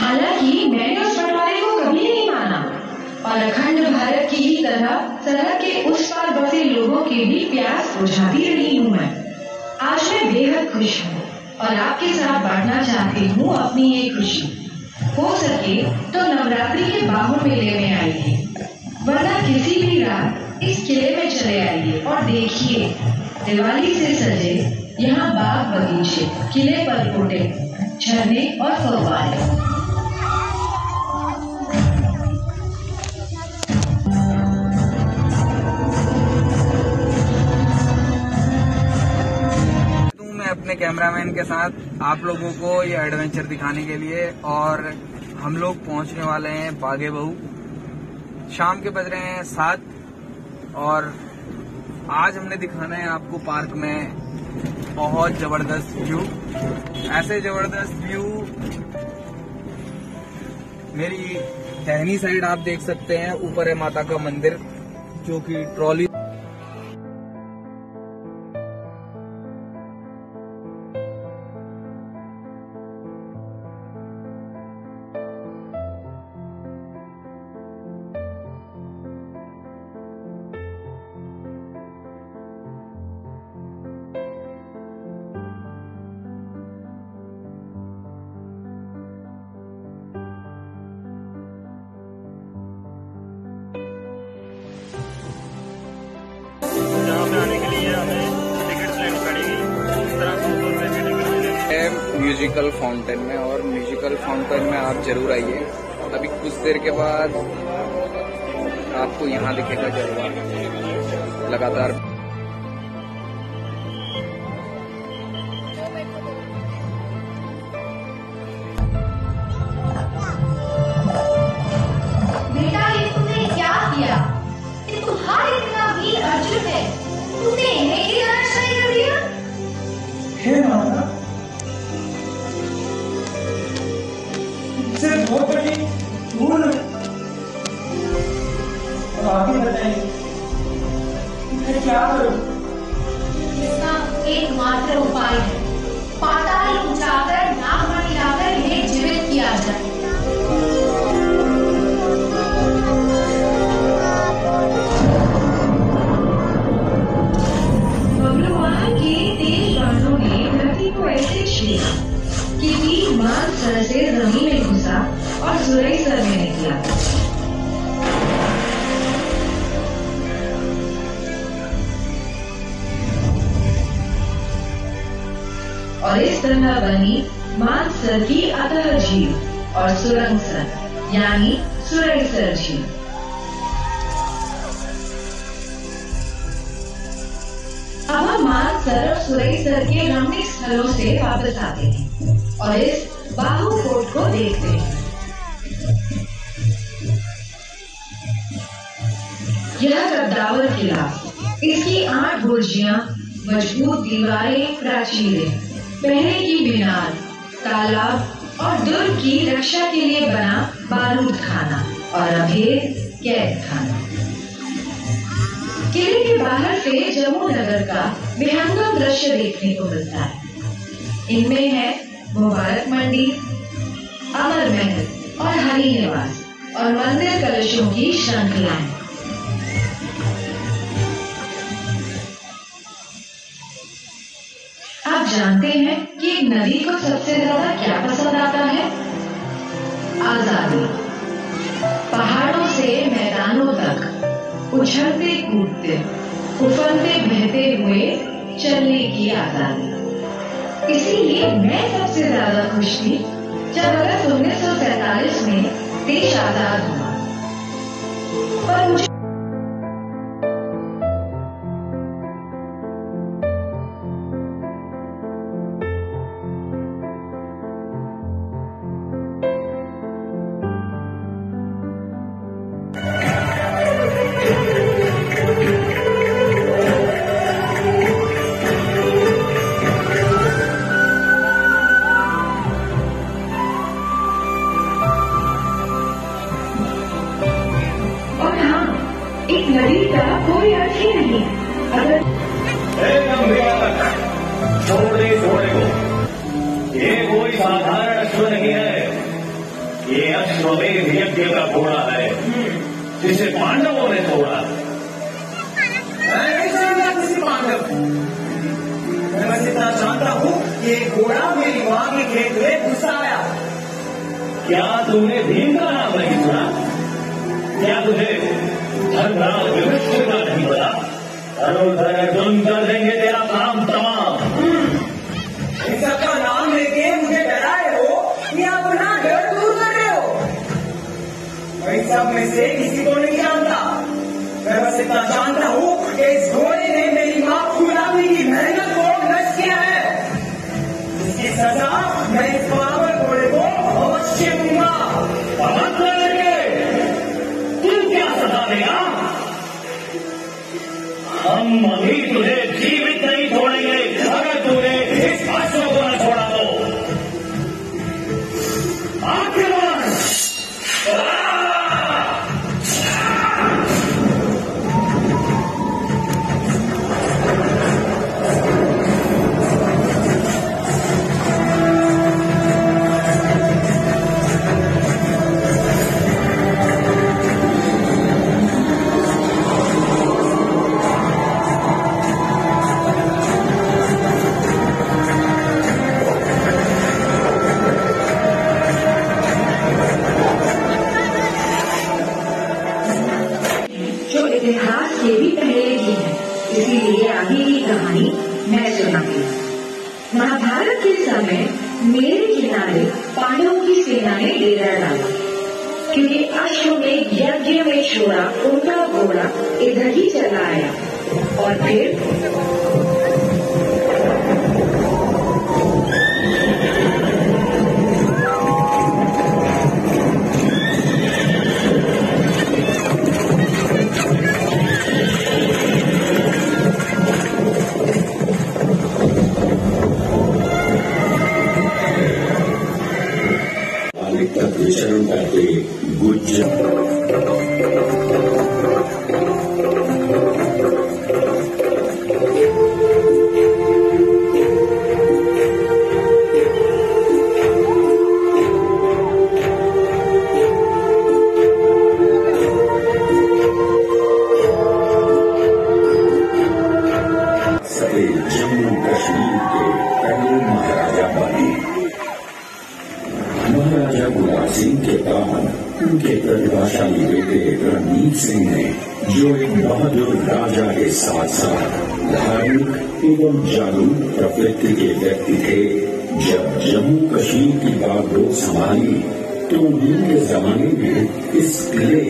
हालांकि मैंने उस बंटवारे को कभी नहीं माना और अखंड भारत की ही तरह सरहद के उस पार बसे लोगों के भी प्यास बुझाती रही हूँ मैं। आज मैं बेहद खुश हूँ और आपके साथ बांटना चाहती हूँ अपनी ये खुशी। हो सके तो नवरात्रि के बाहु मेले में आइए, वरना किसी भी रात इस किले में चले आइए और देखिए दिवाली से सजे यहाँ बाग बगीचे, किले पर फूटे झरने और फव्वारे। अपने कैमरामैन के साथ आप लोगों को ये एडवेंचर दिखाने के लिए, और हम लोग पहुंचने वाले हैं बागे बहू। शाम के बज रहे हैं 7 और आज हमने दिखाना है आपको पार्क में बहुत जबरदस्त व्यू। ऐसे जबरदस्त व्यू मेरी दाहिनी साइड आप देख सकते हैं, ऊपर है माता का मंदिर जो कि ट्रॉली म्यूजिकल फाउंटेन में, और म्यूजिकल फाउंटेन में आप जरूर आइए। अभी कुछ देर के बाद आपको यहाँ दिखेगा जलवा लगातार। बेटा ये तुमने क्या किया? ये तुम्हारा इतना वीर अर्जुन है, तुमने इन्हें ही धराशायी कर दिया? हे माता, इससे बहुत बड़ी भूल है। और आगे बताइए मैं क्या करूं? इसका एकमात्र उपाय है पाताल उठाकर नागमणि लाकर इन्हें जीवित किया जाए। भगवान के तेज बाणों ने धरती को ऐसे छेड़ा कि तीर मान सर से जमीन में घुसा और सुरई सर में निकला। और इस तरह बनी मानसर की अतः झील और सुरंगसर यानी सुरईसर झील। अब हम मानसर और सुरईसर के रमणीक स्थलों से वापस आते हैं और इस बाहु फोर्ट को देखते हैं। यह कद्दावर किला, इसकी 8 बुर्जियां, मजबूत दीवारें, प्राचीरें, पहरे की मीनार, तालाब और दुर्ग की रक्षा के लिए बना बारूद खाना और अभेद कैद खाना। किले के बाहर से जम्मू नगर का विहंगम दृश्य देखने को मिलता है। इनमें है मुबारक मंडी, अमर महल और हरि निवास और मंदिर कलशों की श्रृंखलाएं। आप जानते हैं कि एक नदी को सबसे ज्यादा क्या पसंद आता है? आजादी। पहाड़ों से मैदानों तक उछलते कूदते उफनते बहते हुए चलने की आजादी। इसीलिए मैं सबसे ज्यादा खुश थी जब अगस्त 1947 में देश आजाद हुआ। पर मुझे एक नदी का कोई अर्थ ही नहीं। अगर छोड़ दे घोड़े को, ये कोई साधारण अश्व नहीं है। अश्वमेध यज्ञ का घोड़ा है जिसे पांडवों ने तोड़ा। मैं नहीं जानता किसी पांडव। मैं बस इतना जानता हूँ कि एक घोड़ा मेरी माँ के खेत में घुस आया। क्या तूने भीम का नाम नहीं सुना? क्या तुझे धर्मराज युधिष्ठिर का नहीं पता? अर्जुन कर देंगे तेरा काम तमाम। इन सबका नाम लेके मुझे डराए हो या अपना डर दूर कर रहे हो? मैं इन सब में से किसी को नहीं जानता। मैं बस इतना जानता हूँ कि इस घोड़े ने मेरी माँ फुलावी की मेहनत को नष्ट किया है। इसकी सजा मैं इस पागल घोड़े को अवश्य दूंगा। तू क्या सजा देगा? हम अभी तुझे जीवित नहीं छोड़ेंगे अगर तूने इस अश्व को न छोड़ा तो। आक्रमण! इतिहास के भी पहले की है, इसीलिए आगे की कहानी मैं सुनाऊंगी। महाभारत के समय मेरे किनारे पांडवों की सेना ने डेरा डाला क्योंकि अश्वमेध यज्ञ में छोड़ा उनका घोड़ा इधर ही चला आया और फिर तक विचरण करते गुज्जर जम्मू कश्मीर के पहले महाराजा बने। महाराजा गुलाब सिंह के बाद उनके प्रतिभाशाली बेटे रणजीत सिंह ने, जो एक बहादुर राजा के साथ साथ धार्मिक एवं जागरूक प्रवृत्ति के व्यक्ति थे, जब जम्मू कश्मीर की बागडोर संभाली तो उनके जमाने में इस किले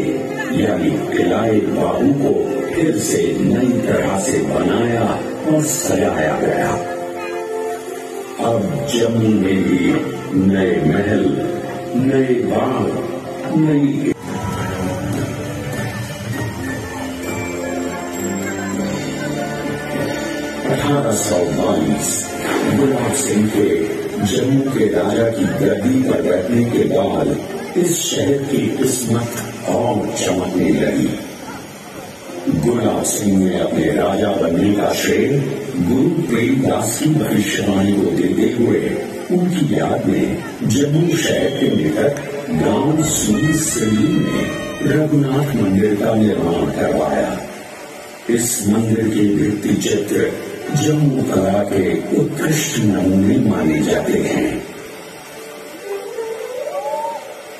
यानी किलाए बाबू को फिर से नई तरह से बनाया और सजाया गया। अब जम्मू में भी नए महल, नए बाग, नई 1822 गुलाब सिंह के जम्मू के राजा की गद्दी पर बैठने के बाद इस शहर की किस्मत और चमकने लगी। गुलाब सिंह ने अपने राजा बनने का श्रेय गुरु प्रेमदास की भविष्यवाणी को देते हुए उनकी याद में जम्मू शहर के निकट गांव सुनी में रघुनाथ मंदिर का निर्माण करवाया। इस मंदिर के भित्ति चित्र जम्मू कला के उत्कृष्ट नमूने माने जाते हैं।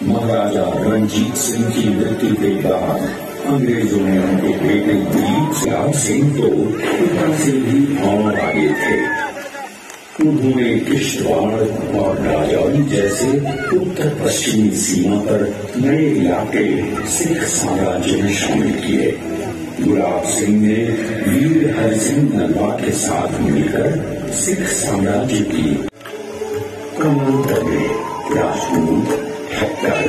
महाराजा रणजीत सिंह की मृत्यु के बाद अंग्रेजों ने उनके बेटे दिलीप सिंह को पिता से भी और आगे थे। उन्होंने किश्तवाड़ और राजौरी जैसे उत्तर पश्चिमी सीमा पर नए इलाके सिख साम्राज्य में शामिल किए। गुलाब सिंह ने वीर हरि सिंह नलवा के साथ मिलकर सिख साम्राज्य की कालांतर में राजपूत, खट्टर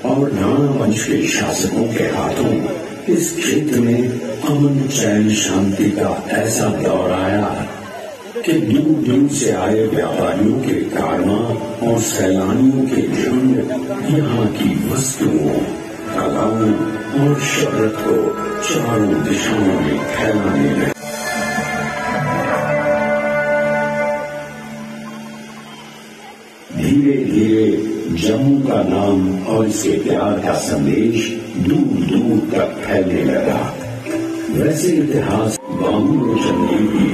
और नाना वंश के शासकों के हाथों इस क्षेत्र में अमन चैन शांति का ऐसा दौर आया कि दूर दूर से आए व्यापारियों के कारवां और सैलानियों के झुंड यहाँ की वस्तुओं, कलाओं और शोहरत को चारों दिशाओं में फैलाने लगे। धीरे धीरे जम्मू का नाम और इसके प्यार का संदेश दूर दूर तक फैलने लगा। वैसे इतिहास बाबूलोचन ने भी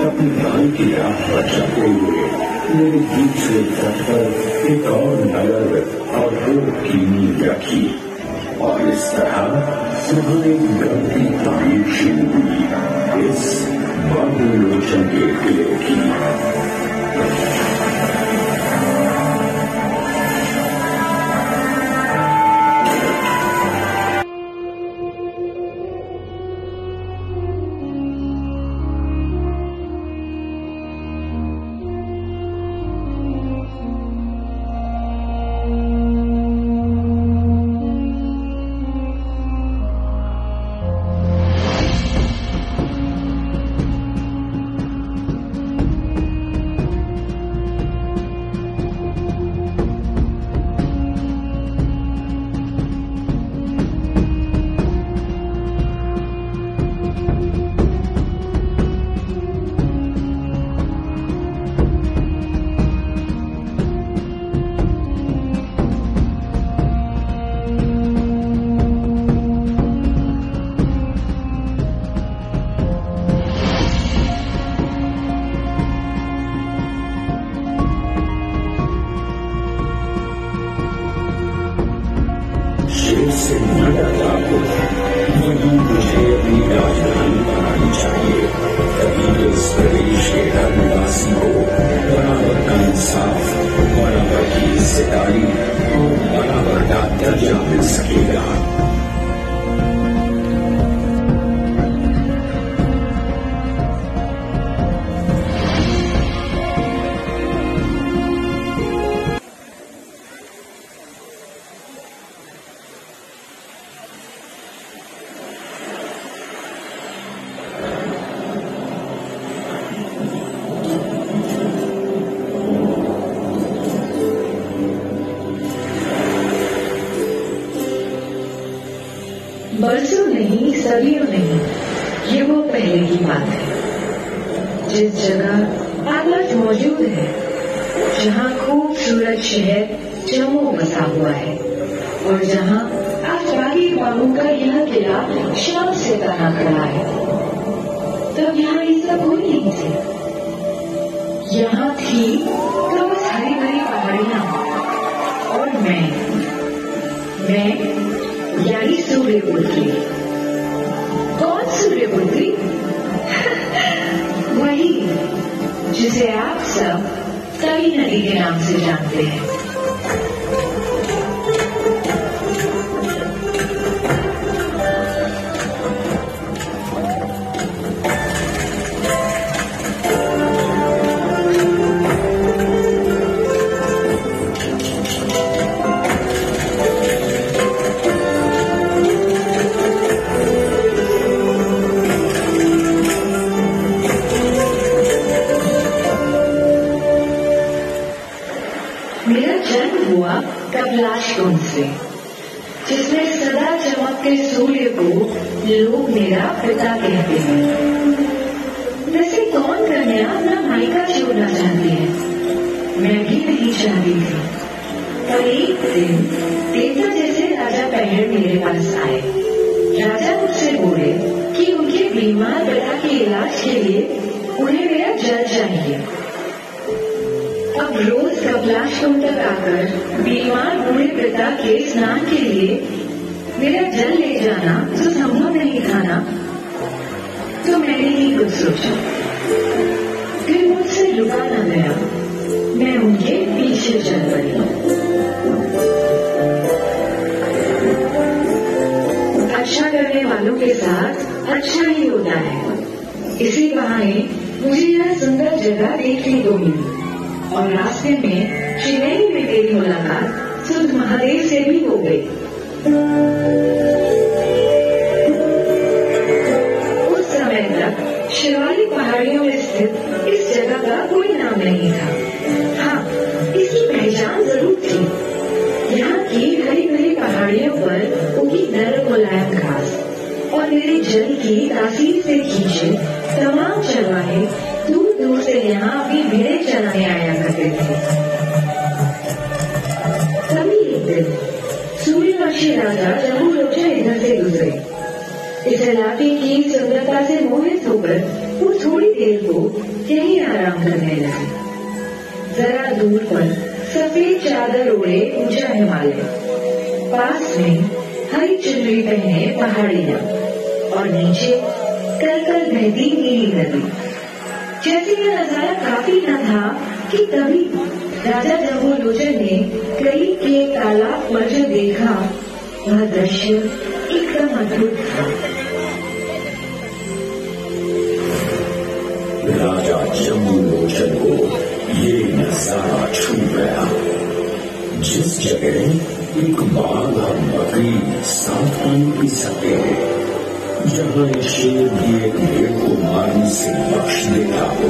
अपनी भाई की राह पर चलते हुए मेरे दूसरे तट पर एक और नगर और होप की नींव रखी और इस तरह वहाँ एक गहरी तारीफ शुरू हुई इस बाबूलोचन के किले की। से न डरता हो, वही मुझे अपनी राजधानी बनानी चाहिए। तभी इस प्रदेश के हर निवासी को बराबर का इंसाफ, बराबर की हिस्सेदारी और बराबर का दर्जा मिल सकेगा। बरसों नहीं, सदियों नहीं, ये वो पहले की बात है जिस जगह आज मौजूद है, जहाँ खूबसूरत शहर जम्मू बसा हुआ है और जहाँ आज बागी बाबू का यह किला शान से तना खड़ा है। तब यहाँ ये सब हुई नहीं थी। यहाँ थी तो बस हरी भरी पहाड़ियाँ और मैं यानी सूर्यपुत्री। कौन सूर्यपुत्री? वही जिसे आप सब तवी नदी के नाम से जानते हैं। मेरा जन्म हुआ कपलाश कुंड से, जिसमें सदा चमकते सूर्य को लोग मेरा पिता कहते हैं। वैसे कौन कन्या अपना मायका छोड़ना चाहती है? मैं भी नहीं चाहती थी, पर एक दिन देवता जैसे राजा पहर मेरे पास आए। राजा मुझसे बोले कि उनके बीमार पिता के इलाज के लिए उन्हें मेरा जल चाहिए। अब रोज कपलाश कुंड तक आकर बीमार बूढ़े पिता के स्नान के लिए मेरा जल ले जाना तो संभव नहीं था ना। तो मैंने ही कुछ सोचा, फिर मुझसे रुका न गया, मैं उनके पीछे चल पड़ी। अच्छा करने वालों के साथ अच्छा ही होता है। इसी बहाने मुझे यह सुंदर जगह देखने को मिली और रास्ते में श्रीनगर में मेरी मुलाकात सुध महादेव से भी हो गई। उस समय तक शिवालिक पहाड़ियों में स्थित इस जगह का कोई नाम नहीं था। हाँ, इसकी पहचान जरूर थी। यहाँ की हरी भरी पहाड़ियों पर उगी नरम मुलायम घास और मेरे जल की तासीर से खींचे तमाम चरवाहे दूर दूर से यहाँ अपनी भेड़ें चराने आया करते थे। तभी पक्षी राजा जम्बूलोचन इधर से गुजरे। इस इलाके की सुंदरता से मोहित होकर वो थोड़ी देर को यहीं आराम करने लगे। जरा दूर पर सफेद चादर ओढ़े ऊंचा हिमालय, पास में हरी चुनरी पहने पहाड़ियां और नीचे कल बहती नीली नदी। जैसे यह नजारा काफी न था कि तभी राजा जम्बूलोचन ने करीब के तालाब पर जो देखा वह दृश्य एकदम अद्भुत था। राजा जम्बूलोचन को ये नजारा छू गया। जिस जगह एक बाघ और बकरी साथ पानी पी सकते हैं, जहाँ एक शेर भी एक भेड़ को मारने से बख्श देता हो।